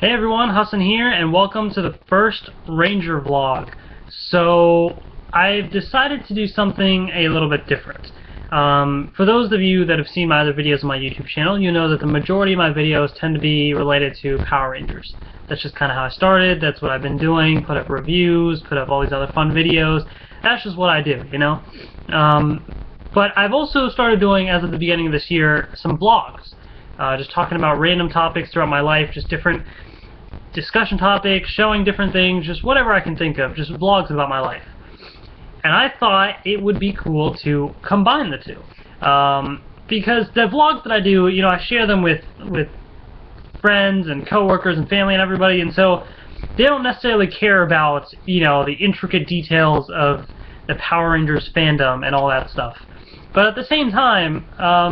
Hey everyone, Hassan here, and welcome to the first Ranger vlog. So, I've decided to do something a little bit different. For those of you that have seen my other videos on my YouTube channel, you know that the majority of my videos tend to be related to Power Rangers. That's just kind of how I started, that's what I've been doing, put up reviews, put up all these other fun videos. That's just what I do, you know? But I've also started doing, as of the beginning of this year, some vlogs. Just talking about random topics throughout my life, just different discussion topics, showing different things, just whatever I can think of, just vlogs about my life. And I thought it would be cool to combine the two. Because the vlogs that I do, you know, I share them with friends and coworkers and family and everybody, and so they don't necessarily care about, you know, the intricate details of the Power Rangers fandom and all that stuff. But at the same time,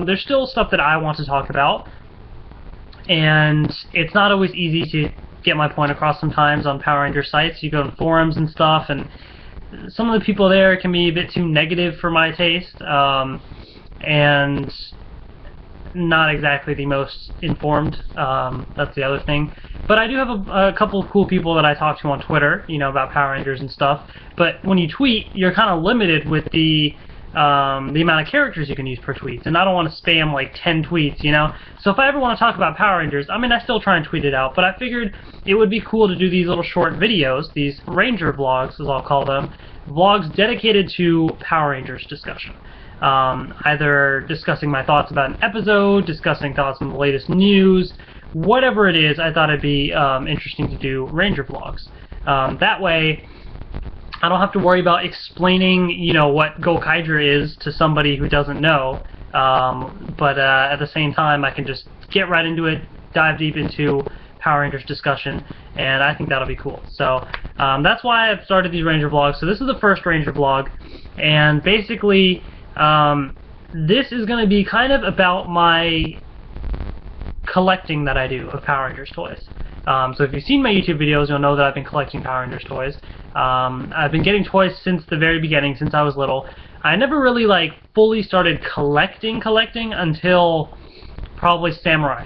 there's still stuff that I want to talk about, and it's not always easy to get my point across sometimes on Power Ranger sites. You go to forums and stuff, and some of the people there can be a bit too negative for my taste, and not exactly the most informed. That's the other thing. But I do have a couple of cool people that I talk to on Twitter, you know, about Power Rangers and stuff. But when you tweet, you're kind of limited with the amount of characters you can use per tweet, and I don't want to spam like 10 tweets, you know? So if I ever want to talk about Power Rangers, I mean, I still try and tweet it out, but I figured it would be cool to do these little short videos, these Ranger vlogs, as I'll call them, vlogs dedicated to Power Rangers discussion. Either discussing my thoughts about an episode, discussing thoughts on the latest news, whatever it is, I thought it'd be interesting to do Ranger vlogs. That way, I don't have to worry about explaining, you know, what Gokaiger is to somebody who doesn't know, but at the same time, I can just get right into it, dive deep into Power Rangers discussion, and I think that'll be cool. So that's why I've started these Ranger vlogs. So this is the first Ranger vlog, and basically this is going to be kind of about my collecting that I do of Power Rangers toys. So if you've seen my YouTube videos, you'll know that I've been collecting Power Rangers toys. I've been getting toys since the very beginning, since I was little. I never really like fully started collecting until probably Samurai.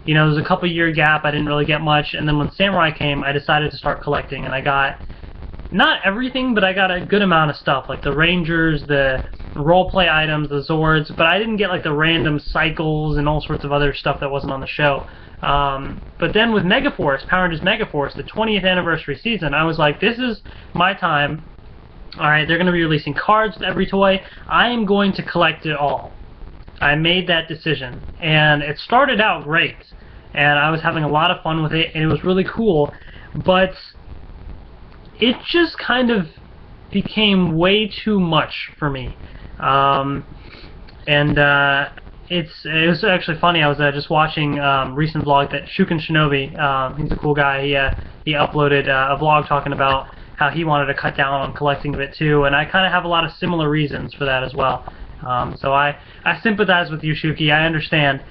You know, there's a couple year gap, I didn't really get much, and then when Samurai came, I decided to start collecting, and I got not everything, but I got a good amount of stuff, like the Rangers, the roleplay items, the Zords, but I didn't get like the random cycles and all sorts of other stuff that wasn't on the show. But then with Megaforce, Power Rangers Megaforce, the 20th anniversary season, I was like, this is my time. Alright, they're going to be releasing cards with every toy. I am going to collect it all. I made that decision, and it started out great, and I was having a lot of fun with it, and it was really cool, but it just kind of became way too much for me. It was actually funny. I was just watching recent vlog that Shuken Shinobi, he's a cool guy, he uploaded a vlog talking about how he wanted to cut down on collecting a bit too, and I kind of have a lot of similar reasons for that as well. So I sympathize with you, Shuki, I understand.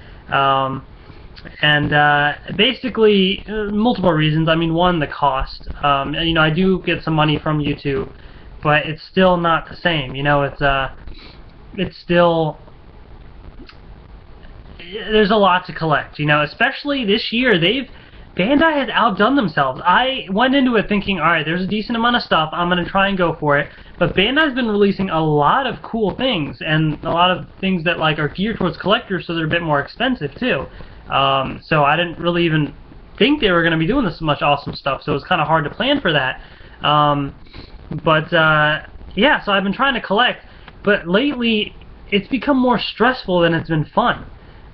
Basically, multiple reasons. I mean, one, the cost. You know, I do get some money from YouTube, but it's still not the same. You know, it's still, there's a lot to collect. You know, especially this year, Bandai has outdone themselves. I went into it thinking, alright, there's a decent amount of stuff, I'm going to try and go for it, but Bandai's been releasing a lot of cool things, and a lot of things that like are geared towards collectors, so they're a bit more expensive too. So I didn't really even think they were going to be doing this much awesome stuff, so it was kind of hard to plan for that. Yeah, so I've been trying to collect, but lately it's become more stressful than it's been fun.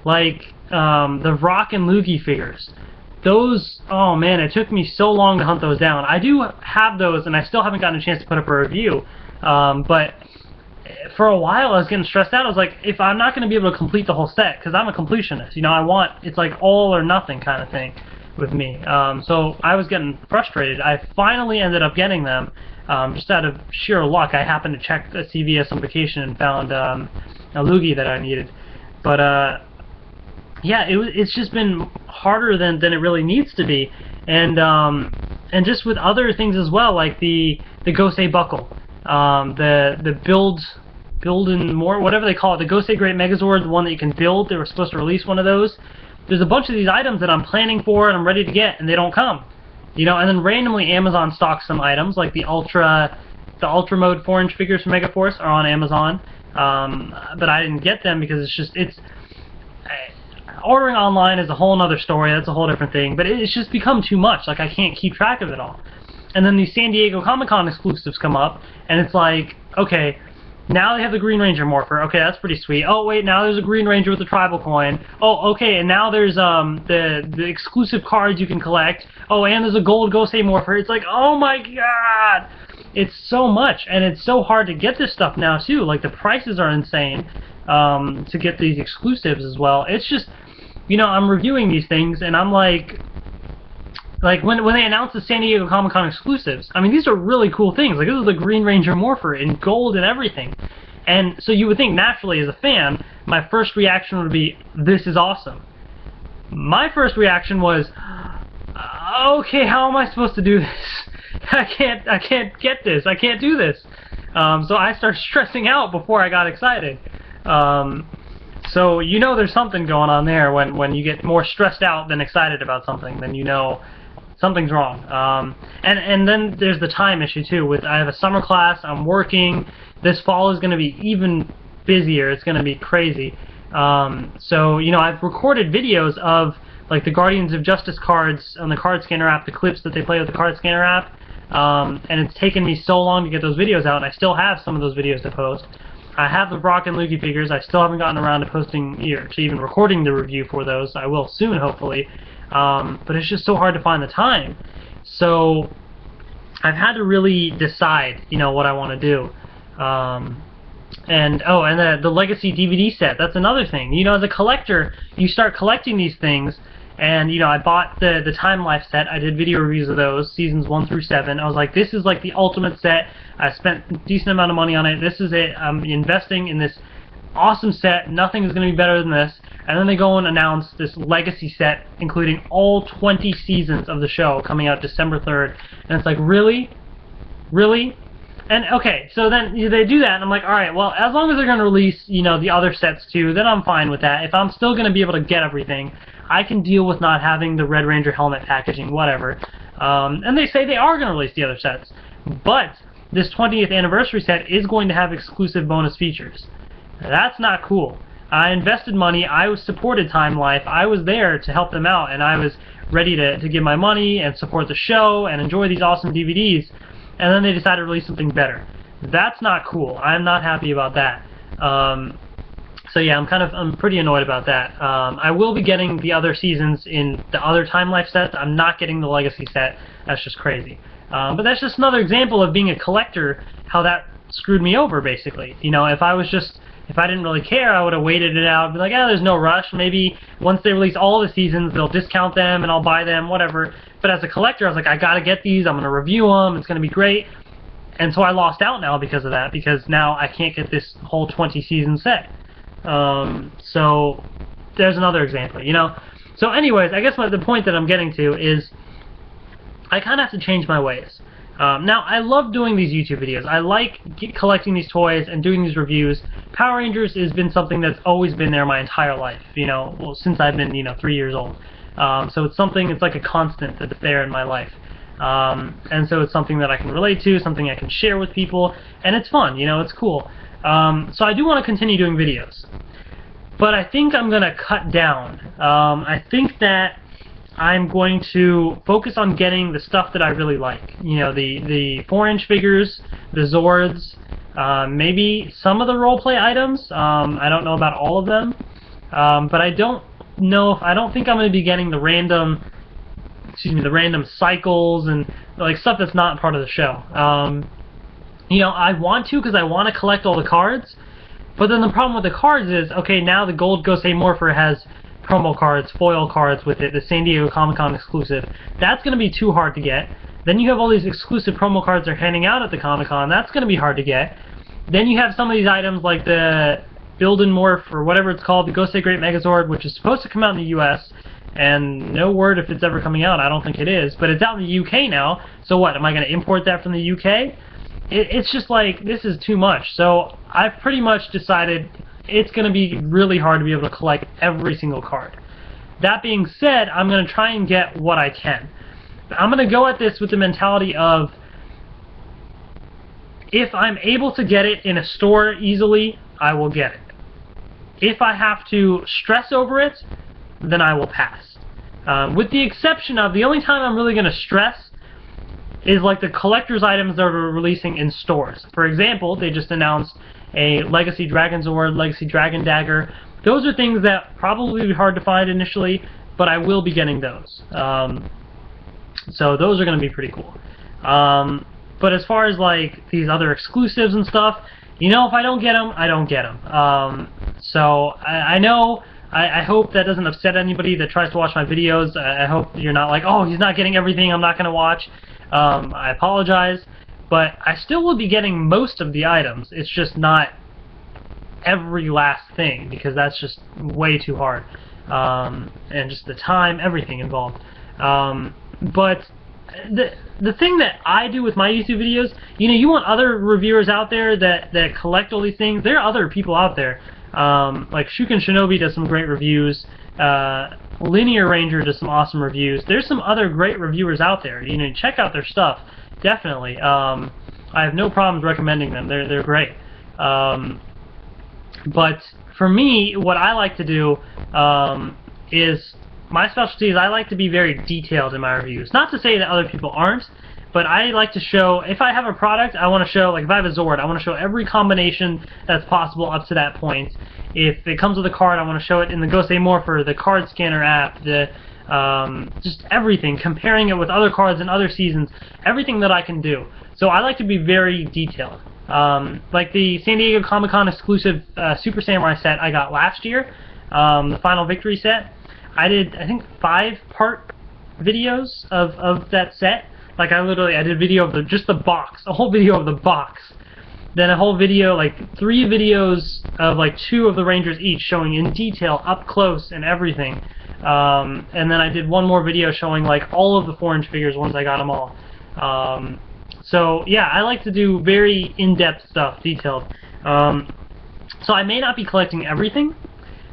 Like, the Rock and Loogie figures. Those, oh man, it took me so long to hunt those down. I do have those, and I still haven't gotten a chance to put up a review, but for a while I was getting stressed out. I was like, if I'm not going to be able to complete the whole set, because I'm a completionist, you know, it's like all or nothing kind of thing with me. So I was getting frustrated. I finally ended up getting them, just out of sheer luck. I happened to check a CVS on vacation and found a Loogie that I needed. But yeah, it's just been harder than it really needs to be, and just with other things as well, like the Gosei buckle, the build and more, whatever they call it, the Gosei Great Megazord, the one that you can build. They were supposed to release one of those. there's a bunch of these items that I'm planning for and I'm ready to get, and they don't come. You know, and then randomly Amazon stocks some items, like the Ultra Mode 4-inch figures from Megaforce are on Amazon, but I didn't get them because ordering online is a whole other story. That's a whole different thing, but it's just become too much. Like, I can't keep track of it all. And then these San Diego Comic-Con exclusives come up, and it's like, okay, now they have the Green Ranger Morpher. Okay, that's pretty sweet. Oh, wait, now there's a Green Ranger with the tribal coin. Oh, okay, and now there's the exclusive cards you can collect. Oh, and there's a gold Gosei Morpher. It's like, oh my god! It's so much, and it's so hard to get this stuff now, too. Like, the prices are insane to get these exclusives as well. It's just, you know, I'm reviewing these things, and I'm like when they announced the San Diego Comic-Con exclusives, I mean, these are really cool things. Like, this is the Green Ranger Morpher in gold and everything. And so you would think, naturally, as a fan, my first reaction would be, this is awesome. My first reaction was, okay, how am I supposed to do this? I can't get this. I can't do this. So I started stressing out before I got excited. So you know there's something going on there when you get more stressed out than excited about something, then you know something's wrong. And then there's the time issue too. I have a summer class, I'm working, this fall is going to be even busier, it's going to be crazy. So, you know, I've recorded videos of like the Guardians of Justice cards on the card scanner app, the clips that they play with the card scanner app, and it's taken me so long to get those videos out, and I still have some of those videos to post. I have the Brock and Luigi figures. I still haven't gotten around to posting, to even recording the review for those. I will soon, hopefully. But it's just so hard to find the time. So I've had to really decide, you know, what I want to do. And the Legacy DVD set, that's another thing. You know, as a collector, you start collecting these things, and, you know, I bought the Time Life set. I did video reviews of those, seasons 1 through 7. I was like, this is like the ultimate set. I spent a decent amount of money on it. This is it. I'm investing in this awesome set. Nothing is going to be better than this. And then they go and announce this Legacy set, including all 20 seasons of the show, coming out December 3rd. And it's like, really? Really? And, okay, so then they do that, and I'm like, alright, well, as long as they're going to release, you know, the other sets too, then I'm fine with that. If I'm still going to be able to get everything, I can deal with not having the Red Ranger helmet packaging, whatever. And they say they are going to release the other sets. But this 20th anniversary set is going to have exclusive bonus features. That's not cool. I invested money, I supported Time Life, I was there to help them out, and I was ready to give my money and support the show and enjoy these awesome DVDs, and then they decided to release something better. That's not cool. I'm not happy about that. So yeah, I'm pretty annoyed about that. I will be getting the other seasons in the other Time Life sets. I'm not getting the Legacy set. That's just crazy. But that's just another example of being a collector, how that screwed me over, basically. You know, if I didn't really care, I would have waited it out, be like, there's no rush. Maybe once they release all the seasons, they'll discount them and I'll buy them, whatever. But as a collector, I was like, I gotta get these, I'm gonna review them, it's gonna be great. And so I lost out now because of that, because now I can't get this whole 20 season set. So there's another example, you know. So anyways, I guess the point that I'm getting to is I kind of have to change my ways. Now, I love doing these YouTube videos. I like collecting these toys and doing these reviews. Power Rangers has been something that's always been there my entire life, you know, well, since I've been, 3 years old. So it's like a constant that's there in my life. And so it's something that I can relate to, something I can share with people, and it's fun, you know, it's cool. So I do want to continue doing videos. But I think I'm going to cut down. I think that I'm going to focus on getting the stuff that I really like. You know, the 4-inch figures, the Zords, maybe some of the roleplay items. I don't know about all of them. But I don't think I'm going to be getting the random cycles and like stuff that's not part of the show. You know, I want to because I want to collect all the cards. But then the problem with the cards is, okay, now the Gold Gosei Morpher has promo cards, foil cards with it, the San Diego Comic-Con exclusive. That's going to be too hard to get. Then you have all these exclusive promo cards they're handing out at the Comic-Con. That's going to be hard to get. Then you have some of these items like the Build and Morph, or whatever it's called, the Gosei Great Megazord, which is supposed to come out in the US, and no word if it's ever coming out. I don't think it is. But it's out in the UK now, so what, am I going to import that from the UK? It's just like, this is too much. So I've pretty much decided it's going to be really hard to be able to collect every single card. That being said, I'm going to try and get what I can. I'm going to go at this with the mentality of, if I'm able to get it in a store easily, I will get it. If I have to stress over it, then I will pass. With the exception of, the only time I'm really going to stress is like the collector's items that are releasing in stores. For example, they just announced a Legacy Dragonzord, Legacy Dragon Dagger. Those are things that probably would be hard to find initially, but I will be getting those. So those are going to be pretty cool. But as far as like these other exclusives and stuff, you know, if I don't get them, I don't get them. So I know, I hope that doesn't upset anybody that tries to watch my videos. I hope you're not like, oh, he's not getting everything, I'm not going to watch. I apologize, but I still will be getting most of the items. It's just not every last thing, because that's just way too hard. And just the time, everything involved. But the thing that I do with my YouTube videos, you know, you want other reviewers out there that collect all these things. There are other people out there. Like Shuken Shinobi does some great reviews. Linear Ranger does some awesome reviews. There's some other great reviewers out there. You know, check out their stuff. Definitely. I have no problems recommending them. They're great. But for me, what I like to do is, my specialty is I like to be very detailed in my reviews. Not to say that other people aren't, but I like to show, if I have a product, I want to show, like if I have a Zord, I want to show every combination that's possible up to that point. If it comes with a card, I want to show it in the Gosei Morpher, the card scanner app, the just everything, comparing it with other cards in other seasons, everything that I can do. So I like to be very detailed. Like the San Diego Comic-Con exclusive Super Samurai set I got last year, the Final Victory set. I did, I think, 5-part videos of that set. Like I did a video of just the box, a whole video of the box. Then a whole video, like 3 videos of like 2 of the Rangers each, showing in detail, up close, and everything. And then I did 1 more video showing like all of the 4-inch figures once I got them all. So yeah, I like to do very in-depth stuff, detailed. So I may not be collecting everything,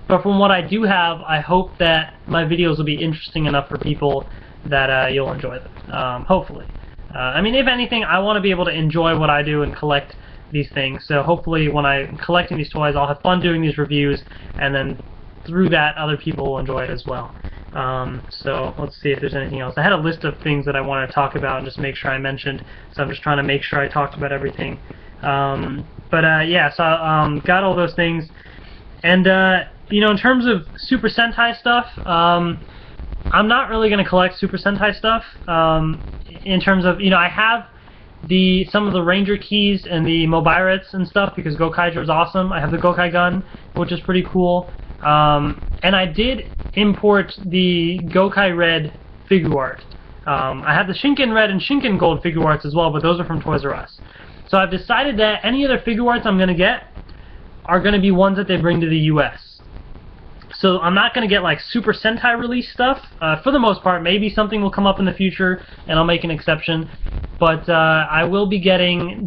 but from what I do have, I hope that my videos will be interesting enough for people that you'll enjoy them, hopefully. I mean, if anything, I want to be able to enjoy what I do and collect these things, so hopefully when I'm collecting these toys, I'll have fun doing these reviews, and then through that, other people will enjoy it as well. So let's see if there's anything else. I had a list of things that I wanted to talk about and just make sure I mentioned, so I'm just trying to make sure I talked about everything. Yeah, so got all those things, and you know, in terms of Super Sentai stuff, I'm not really going to collect Super Sentai stuff. In terms of, you know, I have some of the Ranger keys and the Mobiretts and stuff because Gokaiger is awesome. I have the Gokai gun, which is pretty cool. And I did import the Gokai Red figure art. I have the Shinken Red and Shinken Gold figure arts as well, but those are from Toys R Us. So I've decided that any other figure arts I'm going to get are going to be ones that they bring to the US. So I'm not going to get like Super Sentai release stuff. For the most part, maybe something will come up in the future and I'll make an exception. But I will be getting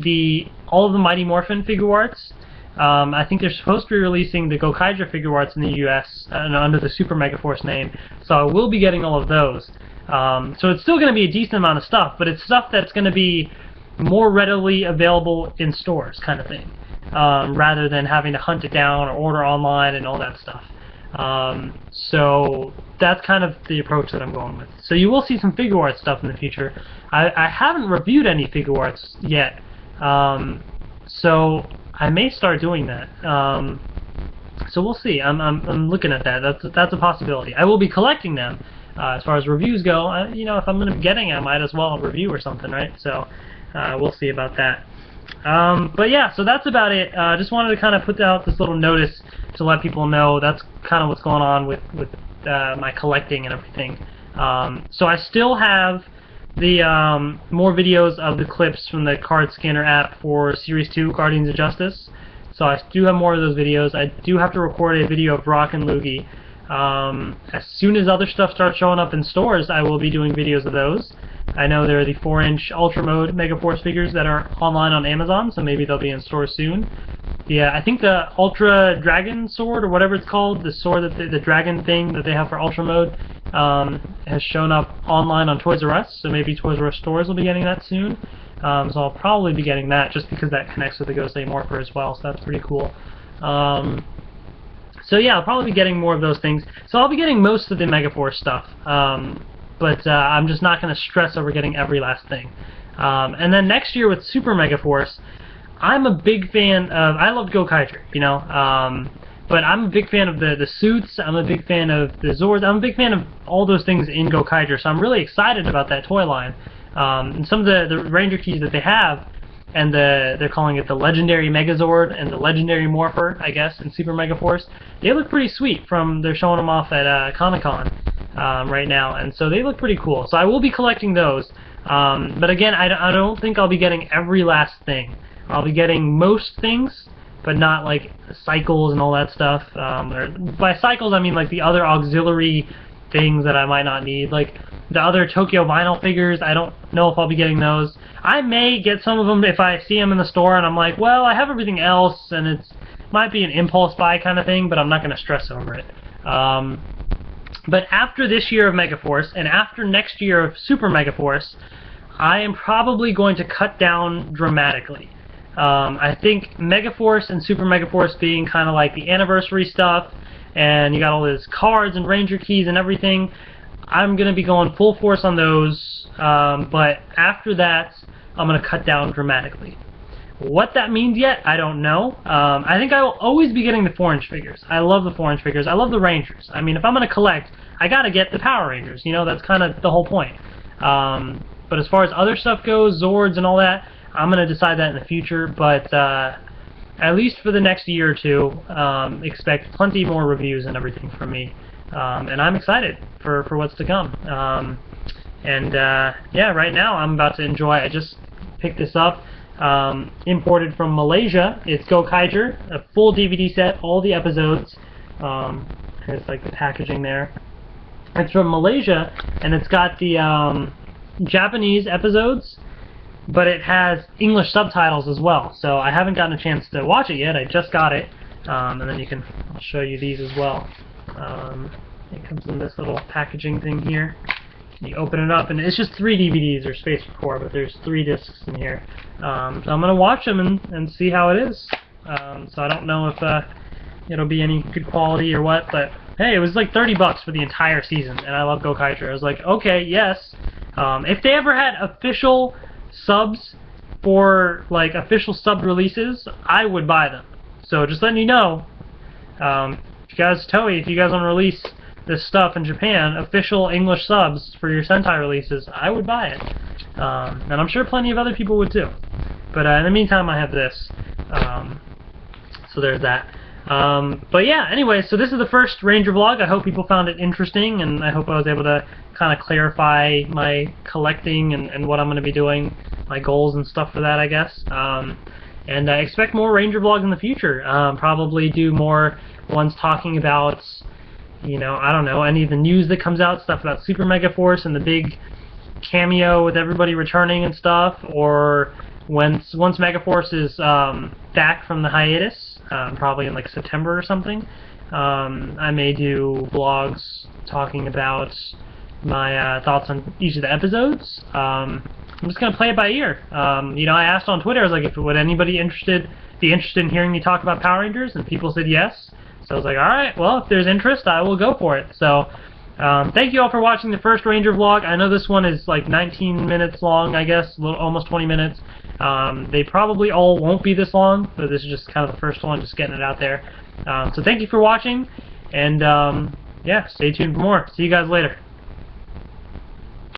all of the Mighty Morphin figure arts. I think they're supposed to be releasing the Gokaiger figure arts in the US under the Super Megaforce name. So I will be getting all of those. So it's still going to be a decent amount of stuff, but it's stuff that's going to be more readily available in stores, kind of thing, rather than having to hunt it down or order online and all that stuff. So that's kind of the approach that I'm going with. So you will see some figure art stuff in the future. I haven't reviewed any figure arts yet, so I may start doing that. So we'll see. I'm looking at that. That's a possibility. I will be collecting them. As far as reviews go, you know, if I'm going to be getting it, I might as well review or something, right? So we'll see about that. But yeah, so that's about it. Just wanted to kind of put out this little notice to let people know that's kind of what's going on with my collecting and everything. So I still have the more videos of the clips from the card scanner app for Series 2 Guardians of Justice. So I do have more of those videos. I do have to record a video of Brock and Luigi. As soon as other stuff starts showing up in stores, I will be doing videos of those. I know there are the 4-inch Ultra Mode Megaforce figures that are online on Amazon, so maybe they'll be in stores soon. I think the Ultra Dragon Sword, or whatever it's called, the sword that the dragon thing that they have for Ultra Mode, has shown up online on Toys R Us, so maybe Toys R Us stores will be getting that soon. So I'll probably be getting that just because that connects with the Ghostly Morpher as well, so that's pretty cool. So yeah, I'll probably be getting more of those things. So I'll be getting most of the Megaforce stuff, but I'm just not going to stress over getting every last thing. And then next year with Super Megaforce, I'm a big fan of, I love Gokaiger, you know, but I'm a big fan of the suits, I'm a big fan of the Zords, I'm a big fan of all those things in Gokaiger, so I'm really excited about that toy line. And some of the Ranger keys that they have, and they're calling it the Legendary Megazord and the Legendary Morpher, I guess, in Super Megaforce, they look pretty sweet they're showing them off at Comic-Con right now, and so they look pretty cool. So I will be collecting those, but again, I don't think I'll be getting every last thing. I'll be getting most things, but not like cycles and all that stuff. Or by cycles, I mean like the other auxiliary things that I might not need, like the other Tokyo Vinyl figures. I don't know if I'll be getting those. I may get some of them if I see them in the store and I'm like, well, I have everything else, and it might be an impulse buy kind of thing, but I'm not going to stress over it. But after this year of Megaforce, and after next year of Super Megaforce, I am probably going to cut down dramatically. I think Megaforce and Super Megaforce being kind of like the anniversary stuff, and you got all these cards and Ranger keys and everything, I'm going to be going full force on those, but after that, I'm going to cut down dramatically. What that means yet, I don't know. I think I will always be getting the 4-inch figures. I love the 4-inch figures. I love the Rangers. I mean, if I'm going to collect, I got to get the Power Rangers. You know, that's kind of the whole point. But as far as other stuff goes, Zords and all that, I'm going to decide that in the future, but at least for the next year or two, expect plenty more reviews and everything from me. And I'm excited for what's to come. Yeah, right now I'm about to enjoy, I just picked this up, imported from Malaysia. It's Gokaiger, a full DVD set, all the episodes. Here's like the packaging there. It's from Malaysia, and it's got the Japanese episodes, but it has English subtitles as well. So I haven't gotten a chance to watch it yet. I just got it, and then I'll show you these as well. It comes in this little packaging thing here. You open it up, and it's just 3 DVDs or space for 4, but there's 3 discs in here. So I'm gonna watch them and see how it is. So I don't know if it'll be any good quality or what, but hey, it was like $30 for the entire season, and I love Gokaiger. I was like, okay, yes. If they ever had official subs for like official sub releases, I would buy them. So just letting you know, if you guys want to release this stuff in Japan, official English subs for your Sentai releases, I would buy it. And I'm sure plenty of other people would too. But in the meantime, I have this. So there's that. But yeah, anyway, so this is the first Ranger vlog. I hope people found it interesting, and I hope I was able to kind of clarify my collecting and what I'm going to be doing, my goals and stuff for that, I guess. And I expect more Ranger vlogs in the future. Probably do more ones talking about, you know, I don't know, any of the news that comes out, stuff about Super Megaforce and the big cameo with everybody returning and stuff, or once Megaforce is back from the hiatus, probably in like September or something, I may do vlogs talking about my thoughts on each of the episodes. I'm just going to play it by ear. You know, I asked on Twitter, I was like, if would anybody be interested in hearing me talk about Power Rangers, and people said yes. So I was like, alright, well, if there's interest, I will go for it. So, thank you all for watching the first Ranger vlog. I know this one is like 19 minutes long, I guess, almost 20 minutes. They probably all won't be this long, but this is just kind of the first one, just getting it out there. So thank you for watching, and yeah, stay tuned for more. See you guys later.